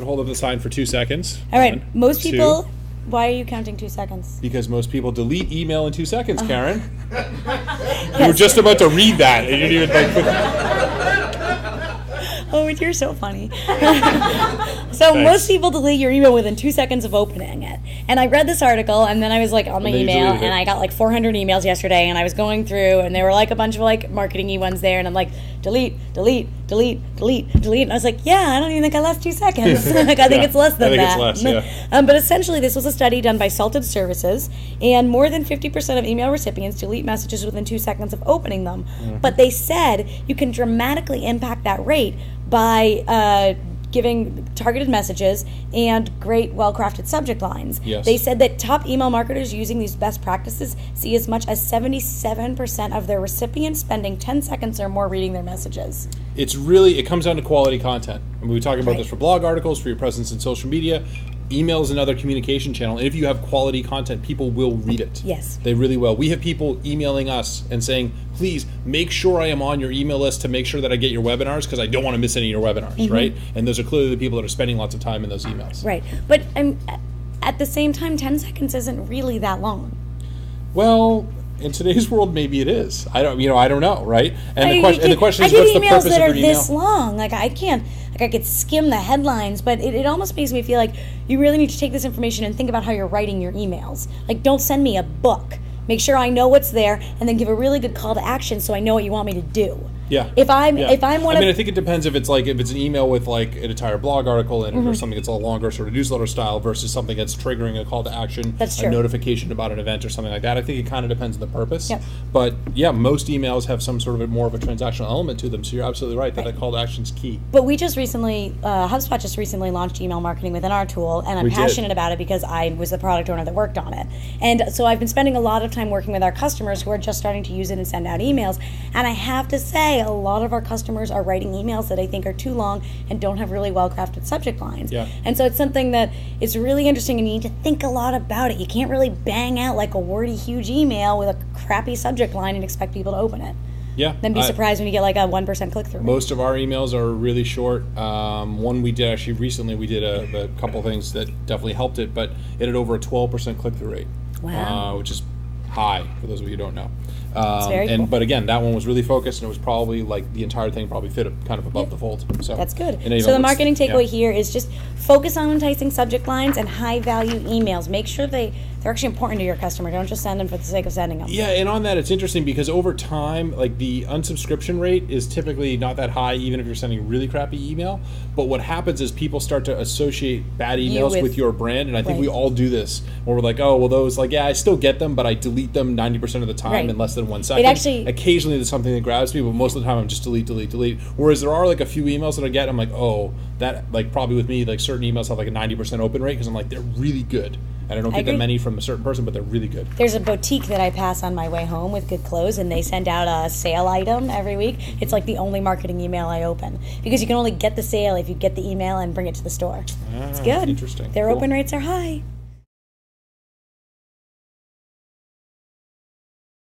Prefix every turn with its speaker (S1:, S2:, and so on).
S1: hold up the sign for 2 seconds.
S2: All right.
S1: 1,
S2: Most
S1: 2.
S2: people. Why are you counting 2 seconds?
S1: Because most people delete email in 2 seconds, Karen. You were just about to read that, and you didn't even
S2: Oh, you're so funny. So most people delete your email within 2 seconds of opening it. And I read this article, and then I was like on my email, and I got like 400 emails yesterday, and I was going through, and there were like a bunch of like marketing-y ones there, and I'm like, delete. And I was like, yeah, I don't even think I last 2 seconds. Like, I think it's less than that.
S1: It's less, yeah.
S2: But essentially, this was a study done by Salted Services, and more than 50% of email recipients delete messages within 2 seconds of opening them. Mm-hmm. But they said you can dramatically impact that rate by giving targeted messages and great, well-crafted subject lines.
S1: Yes.
S2: They said that top email marketers using these best practices see as much as 77% of their recipients spending 10 seconds or more reading their messages.
S1: It comes down to quality content. And we were talking about this for blog articles, for your presence in social media. Email is another communication channel. And if you have quality content, people will read it.
S2: Yes.
S1: They really will. We have people emailing us and saying, please make sure I am on your email list to make sure that I get your webinars because I don't want to miss any of your webinars, right? And those are clearly the people that are spending lots of time in those emails.
S2: Right. But at the same time, 10 seconds isn't really that long.
S1: Well, in today's world, maybe it is. I don't know, right? And the question is, what's the purpose of your email? I get emails that are this long. Like I could skim the headlines, but it almost makes me feel like you really need to take this information and think about how you're writing your emails. Like, don't send me a book. Make sure I know what's there, and then give a really good call to action so I know what you want me to do. Yeah.
S2: If I'm
S1: I think it depends if it's an email with like an entire blog article in it or something that's a longer sort of newsletter style versus something that's triggering a call to action, a notification about an event or something like that. I think it kind of depends on the purpose.
S2: Yep.
S1: But yeah, most emails have some sort of more of a transactional element to them. So you're absolutely right that call to action is key.
S2: But we just recently, HubSpot just recently launched email marketing within our tool, and I'm passionate about it because I was the product owner that worked on it. And so I've been spending a lot of time working with our customers who are just starting to use it and send out emails. And I have to say, a lot of our customers are writing emails that I think are too long and don't have really well-crafted subject lines.
S1: Yeah.
S2: And so it's something that is really interesting, and you need to think a lot about it. You can't really bang out like a wordy, huge email with a crappy subject line and expect people to open it.
S1: Yeah.
S2: Then be surprised when you get like a 1% click-through.
S1: Most of our emails are really short. One we did actually recently, we did a couple things that definitely helped it, but it had over a 12% click-through rate.
S2: Wow.
S1: Which is high, for those of you who don't know.
S2: Very cool.
S1: But again, that one was really focused, and it was probably like the entire thing probably fit kind of above the fold. So
S2: that's good. So the marketing takeaway here is just focus on enticing subject lines and high value emails. Make sure they're actually important to your customer. Don't just send them for the sake of sending them.
S1: Yeah, and on that, it's interesting because over time, like the unsubscription rate is typically not that high, even if you're sending really crappy email. But what happens is people start to associate bad emails with your brand, and I think we all do this, where we're like, oh, well, those, like, yeah, I still get them, but I delete them 90% of the time in less than 1 second. Occasionally, there's something that grabs me, but most of the time, I'm just delete. Whereas there are like a few emails that I get, I'm like, oh, that, like, probably with me, like certain emails have like a 90% open rate because I'm like, they're really good. And I don't get that many from a certain person, but they're really good.
S2: There's a boutique that I pass on my way home with good clothes, and they send out a sale item every week. It's like the only marketing email I open because you can only get the sale if you get the email and bring it to the store. It's good.
S1: Interesting.
S2: Their open rates are high.